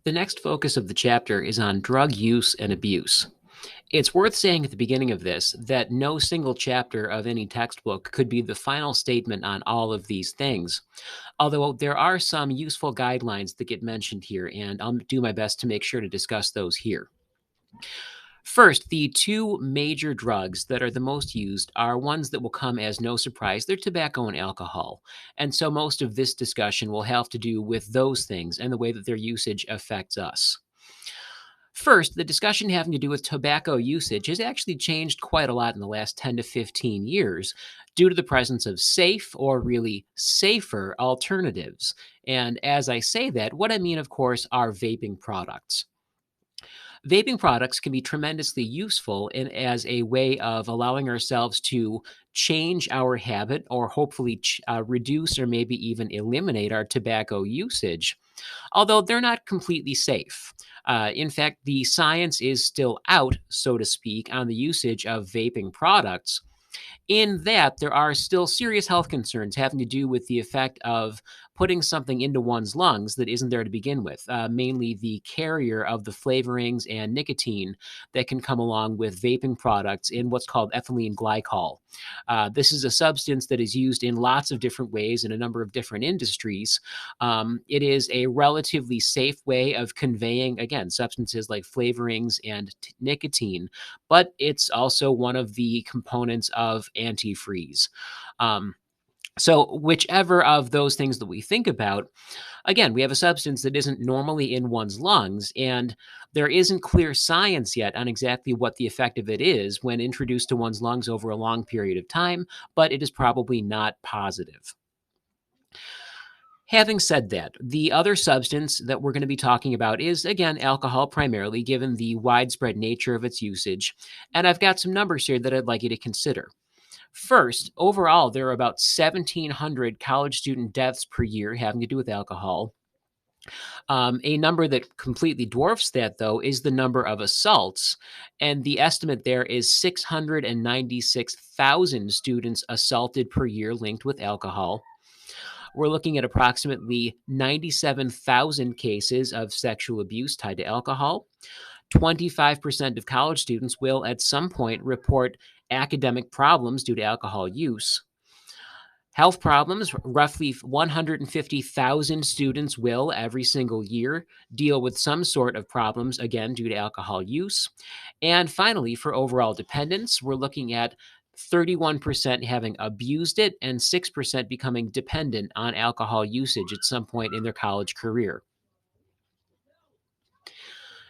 The next focus of the chapter is on drug use and abuse. It's worth saying at the beginning of this that no single chapter of any textbook could be the final statement on all of these things, although there are some useful guidelines that get mentioned here, and I'll do my best to make sure to discuss those here. First, the two major drugs that are the most used are ones that will come as no surprise. They're tobacco and alcohol. And so most of this discussion will have to do with those things and the way that their usage affects us. First, the discussion having to do with tobacco usage has actually changed quite a lot in the last 10 to 15 years due to the presence of safe or really safer alternatives. And as I say that, what I mean, of course, are vaping products. Vaping products can be tremendously useful as a way of allowing ourselves to change our habit or hopefully reduce or maybe even eliminate our tobacco usage, although they're not completely safe. In fact, the science is still out, so to speak, on the usage of vaping products, in that there are still serious health concerns having to do with the effect of putting something into one's lungs that isn't there to begin with, mainly the carrier of the flavorings and nicotine that can come along with vaping products in what's called ethylene glycol. This is a substance that is used in lots of different ways in a number of different industries. It is a relatively safe way of conveying, again, substances like flavorings and nicotine, but it's also one of the components of antifreeze. So, whichever of those things that we think about, again, we have a substance that isn't normally in one's lungs, and there isn't clear science yet on exactly what the effect of it is when introduced to one's lungs over a long period of time, but it is probably not positive. Having said that, the other substance that we're going to be talking about is, again, alcohol primarily, given the widespread nature of its usage. And I've got some numbers here that I'd like you to consider. First, overall, there are about 1,700 college student deaths per year having to do with alcohol. A number that completely dwarfs that, though, is the number of assaults. And the estimate there is 696,000 students assaulted per year linked with alcohol. We're looking at approximately 97,000 cases of sexual abuse tied to alcohol. 25% of college students will at some point report academic problems due to alcohol use. Health problems, roughly 150,000 students will every single year deal with some sort of problems, again, due to alcohol use. And finally, for overall dependence, we're looking at 31% having abused it and 6% becoming dependent on alcohol usage at some point in their college career.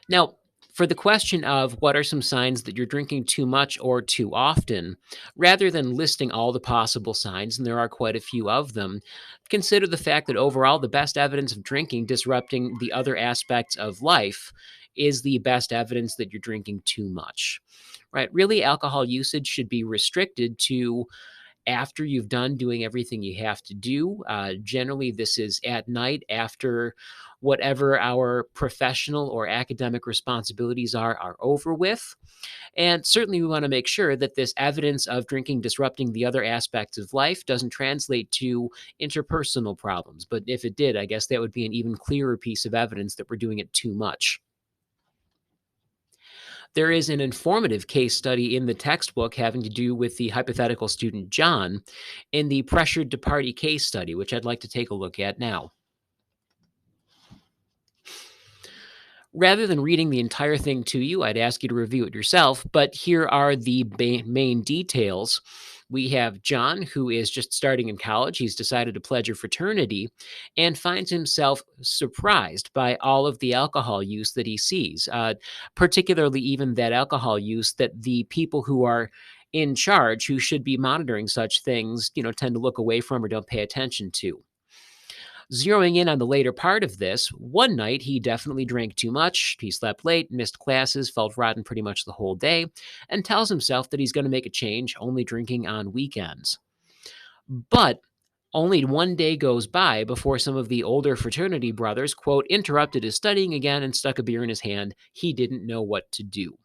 Now, for the question of what are some signs that you're drinking too much or too often, rather than listing all the possible signs, and there are quite a few of them, consider the fact that overall the best evidence of drinking disrupting the other aspects of life is the best evidence that you're drinking too much. Right? Really, alcohol usage should be restricted to after you've done doing everything you have to do. Generally, this is at night after whatever our professional or academic responsibilities are over with. And certainly, we want to make sure that this evidence of drinking disrupting the other aspects of life doesn't translate to interpersonal problems. But if it did, I guess that would be an even clearer piece of evidence that we're doing it too much. There is an informative case study in the textbook having to do with the hypothetical student John in the pressured to party case study, which I'd like to take a look at now. Rather than reading the entire thing to you, I'd ask you to review it yourself, but here are the main details. We have John, who is just starting in college. He's decided to pledge a fraternity and finds himself surprised by all of the alcohol use that he sees, particularly even that alcohol use that the people who are in charge, who should be monitoring such things, tend to look away from or don't pay attention to. Zeroing in on the later part of this, one night he definitely drank too much, he slept late, missed classes, felt rotten pretty much the whole day, and tells himself that he's going to make a change, only drinking on weekends. But only one day goes by before some of the older fraternity brothers, quote, interrupted his studying again and stuck a beer in his hand. He didn't know what to do.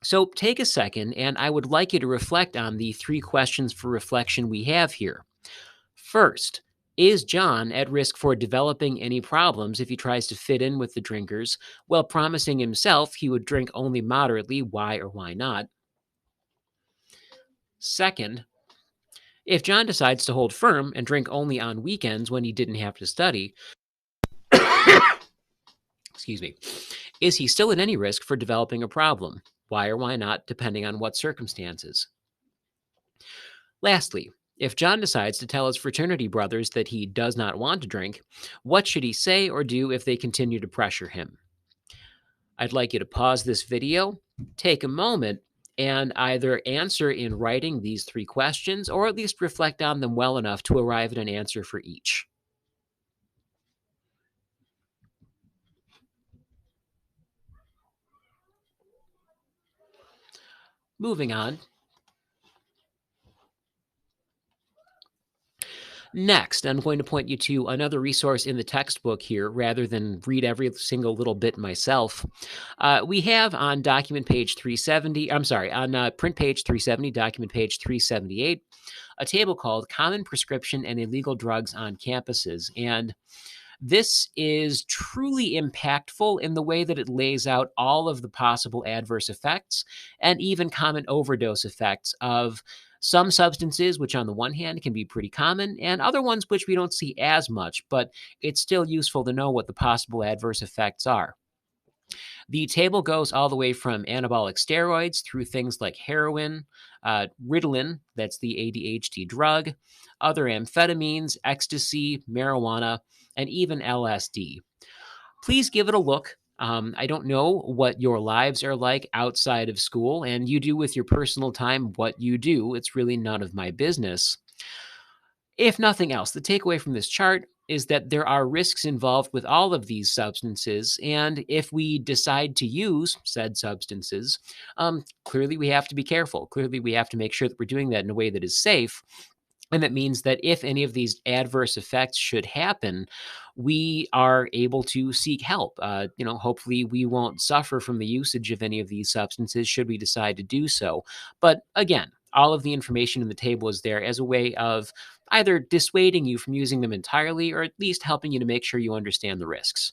So take a second, and I would like you to reflect on the three questions for reflection we have here. First, Is John at risk for developing any problems if he tries to fit in with the drinkers while promising himself he would drink only moderately? Why or why not? Second, if John decides to hold firm and drink only on weekends when he didn't have to study, excuse me, is he still at any risk for developing a problem? Why or why not, depending on what circumstances? Lastly, if John decides to tell his fraternity brothers that he does not want to drink, what should he say or do if they continue to pressure him? I'd like you to pause this video, take a moment, and either answer in writing these three questions or at least reflect on them well enough to arrive at an answer for each. Moving on. Next, I'm going to point you to another resource in the textbook here rather than read every single little bit myself. We have on document page 370, I'm sorry, on print page 370, document page 378, a table called Common Prescription and Illegal Drugs on Campuses. And this is truly impactful in the way that it lays out all of the possible adverse effects and even common overdose effects of some substances, which on the one hand can be pretty common, and other ones which we don't see as much, but it's still useful to know what the possible adverse effects are. The table goes all the way from anabolic steroids through things like heroin, Ritalin, that's the ADHD drug, other amphetamines, ecstasy, marijuana, and even LSD. Please give it a look. I don't know what your lives are like outside of school, and you do with your personal time what you do. It's really none of my business. If nothing else, the takeaway from this chart is that there are risks involved with all of these substances. And if we decide to use said substances, clearly we have to be careful. Clearly, we have to make sure that we're doing that in a way that is safe. And that means that if any of these adverse effects should happen, we are able to seek help. Hopefully we won't suffer from the usage of any of these substances should we decide to do so. But again, all of the information in the table is there as a way of either dissuading you from using them entirely or at least helping you to make sure you understand the risks.